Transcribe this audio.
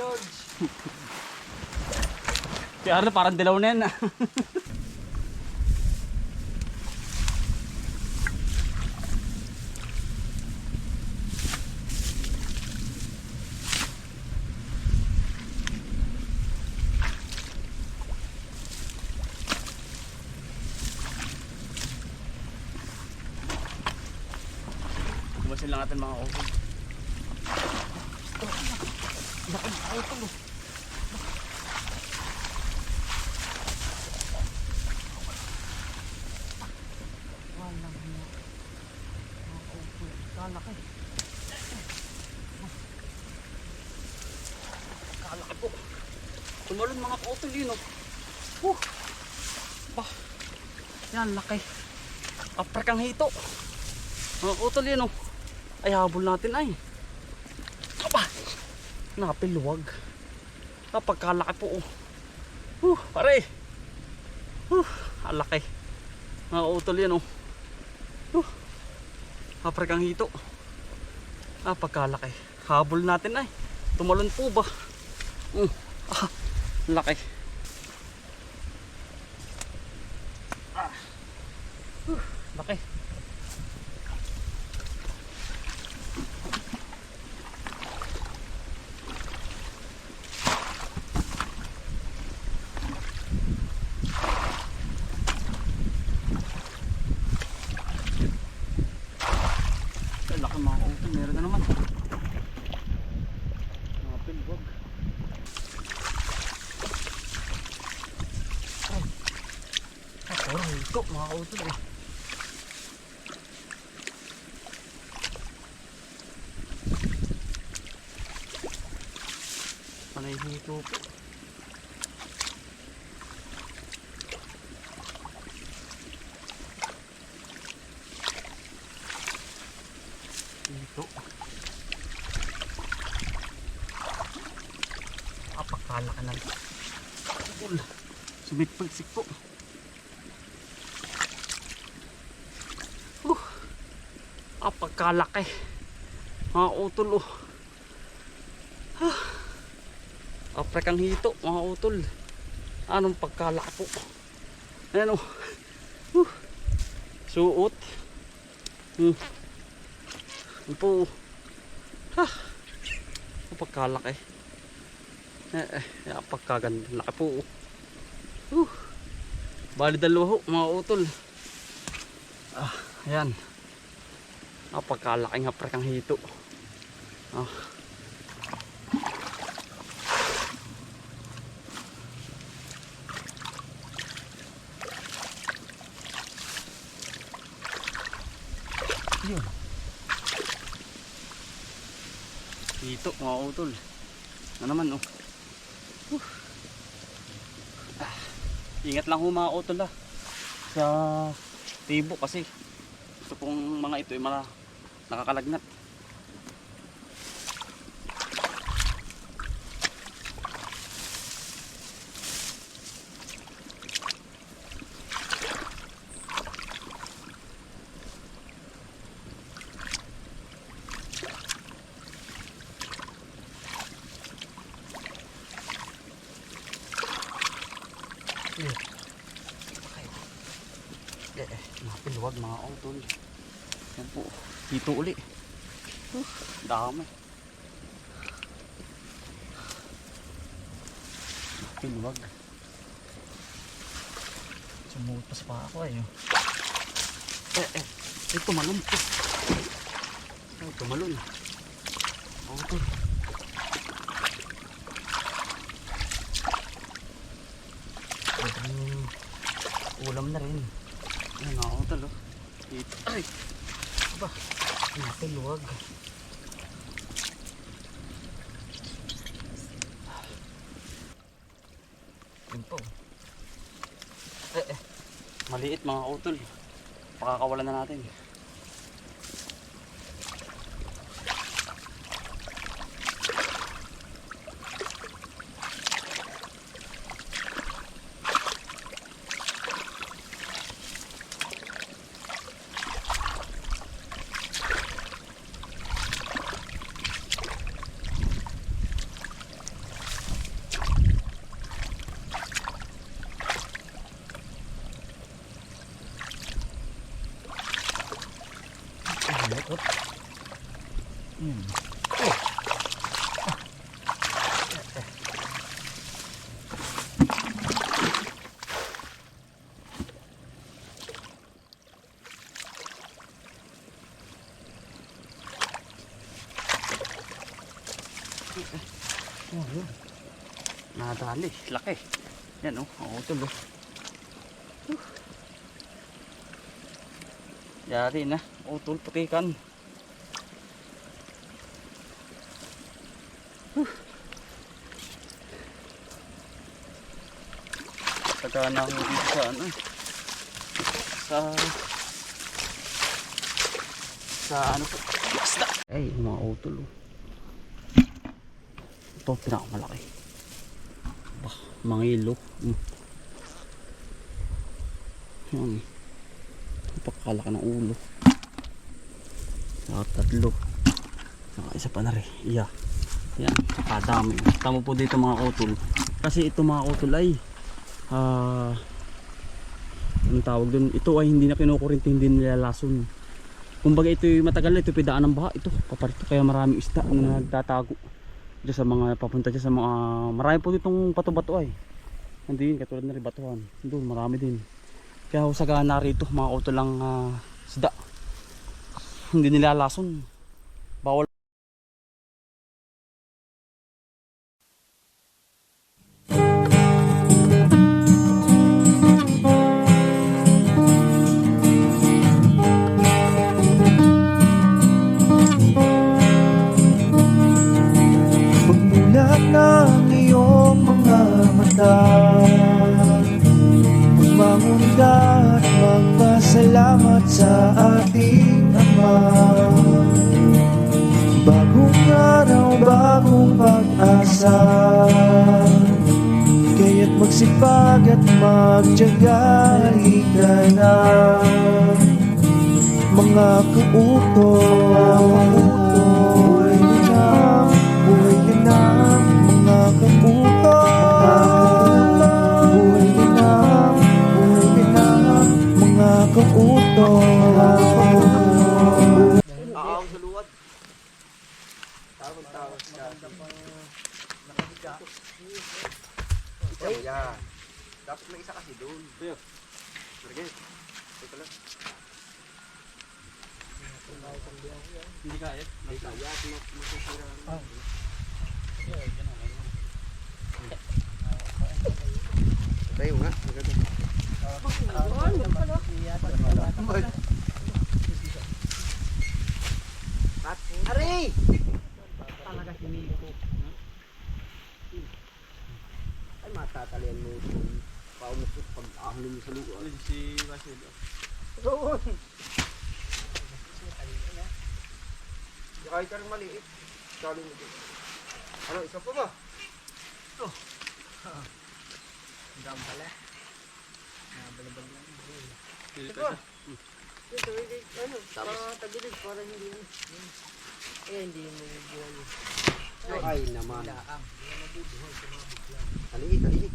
George. Si Arlo parang dilaw na yan. Gumasin lang natin mga ukol. Laki mga ukol. Kalaki. Kalaki po. Tumalon mga kautol yun. Bah. Yan, laki. Kaprekang hito. Mga kautol yun. Ay, habol natin ay. Aba. Napiluwag. Kapagkalaki po. Pare. Alaki. Mga kautol yun. Kaprekang hito. Pagkalaki. Habol natin ay. Tumalon po ba? Laki. Laki. Laki mga kautol. Meron na naman. Mga pilwag. Puro hito mga kautol eh. Panay hito po. Hito. Apakala ka na. Sumipulsik po. Pagkalaki mga utol Aprekang hito mga utol. Anong pagkalaki po. Ayan suot po pagkalaki pagkaganda laki po bali dalawa mga utol. Ayan. Pagkalaking aprekang hito. Yun. Hito mga utol. Naman Ingat lang ho mga utol sa tibo kasi gusto pong mga ito ay nakakalagnat. Napiluwag mga utol. Yan po. Dito uli. Dami. Napiluwag. Sumutas pa ako eh. Tumalon po. Tumalon. Utol. Ulam na rin. Ayan nga ako talo. Ay! Aba! Napiluwag. Yun po. Maliit mga utol. Pakakawalan na natin. Bukot. Oh, yun. Nadali. Laki. Yan oh. Oo, tulo. Yari na. Utol putikan. Taga na ako dito sa ano. Sa ano po. Basta. Ay, mga utol oh. Ito pinakamalaki. Bah, mga ilo. Yan. Napakalaki ng ulo. Saka tatlo. Saka isa pa na rin. Iya. Yan. Kadami. Tama po dito mga utol. Kasi ito mga utol ay anong tawag dun? Ito ay hindi na kinukurinti, hindi nilalason. Kumbaga ito ay matagal na ito pidaan ng baha. Ito paparito. Kaya maraming isda na nagtatago dyan sa mga papunta dyan sa mga marami po ditong bato-bato ay. Hindi katulad na rin batuhan. Doon marami din. Kaya sagana rito mga auto lang isda. Hindi nilalason. Bawal. Pagmulat ng iyong mga mata, magmamunda at magpasalamat sa ating Ama. Bagong araw, bagong pag-asa, kaya't magsipag at magtiyaga. Halika na mga kautoy, buhay ka na mga kautoy, buhay ka na mga kautoy. Aawang sa luwad. Tawag siya. Ay, yan. Dapat may isa kasi doon. Sige. Sige. Ito lang. Hindi kaya. Ay, kaya. Masasira. Tayo nga. Ari! Talaga si Miko. Ay, matatalian mo. Paumusok pag-ahon mo sa lugar. Si Basilio. Doon! Kahit ka rin maliit. Sali mo dito. Ano, isa pa ba? Ito. Hanggang pala. Nabalabag lang. Ito. Ito, ano, tagilid para hindi yun. Eh, hindi mo buhay. Ay naman. Maliit, maliit.